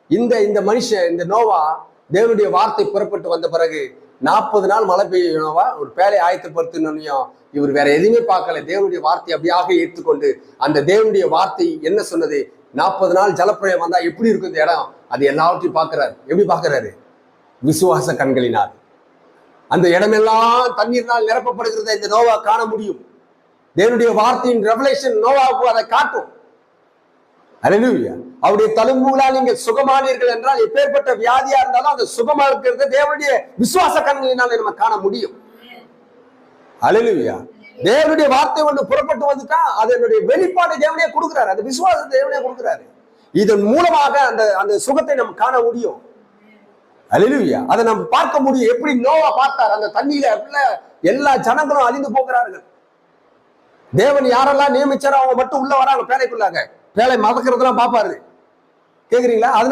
இந்த மனுஷன், இந்த நோவா தேவனுடைய வார்த்தை புறப்பட்டு வந்த பிறகு 40 நாள் மழை பெய்யணுவா, ஒரு பேலை ஆயத்தப்படுத்தணும். இவர் வேற எதுவுமே பார்க்கல. தேவனுடைய வார்த்தை அப்படியாக ஏற்றுக்கொண்டு, அந்த தேவனுடைய வார்த்தை என்ன சொன்னது, 40 நாள் ஜலப்பிரளயம் வந்தா எப்படி இருக்கும் இந்த இடம், அது எல்லாவற்றையும் பார்க்கிறாரு. எப்படி பார்க்கிறாரு? விசுவாச கண்களினால். அந்த இடமெல்லாம் தண்ணீர்னால் நிரப்பப்படுகிறத இந்த நோவா காண முடியும். தேவனுடைய வார்த்தையின் ரெவலேஷன் நோவாவுக்கு அதை காட்டும். அல்லேலூயா. அவருடைய தழும்புகளால் நீங்கள் சுகமானீர்கள் என்றால், எப்பேற்பட்ட வியாதியா இருந்தாலும் அந்த சுகமா இருக்கிறது தேவனுடைய விசுவாச கண்களினால் நம்ம காண முடியும். அல்லேலூயா. தேவனுடைய வார்த்தை ஒன்று புறப்பட்டு வந்துட்டா அதனுடைய வெளிப்பாடு தேவனே கொடுக்கிறாரு, அந்த விசுவாசத்தை தேவனே கொடுக்கிறாரு. இதன் மூலமாக அந்த சுகத்தை நம்ம காண முடியும். அல்லேலூயா. அதை நம்ம பார்க்க முடியும். எப்படி நோவா பார்த்தார், அந்த தண்ணியில எல்லா ஜனங்களும் அழிந்து போகிறார்கள். தேவன் யாரெல்லாம் நியமிச்சாரோ அவங்க மட்டும் உள்ள வராங்க பேழைக்குள்ளாக. பேழை மதக்கிறதுலாம் பாப்பாரு. கேக்குறீங்களா? அதுல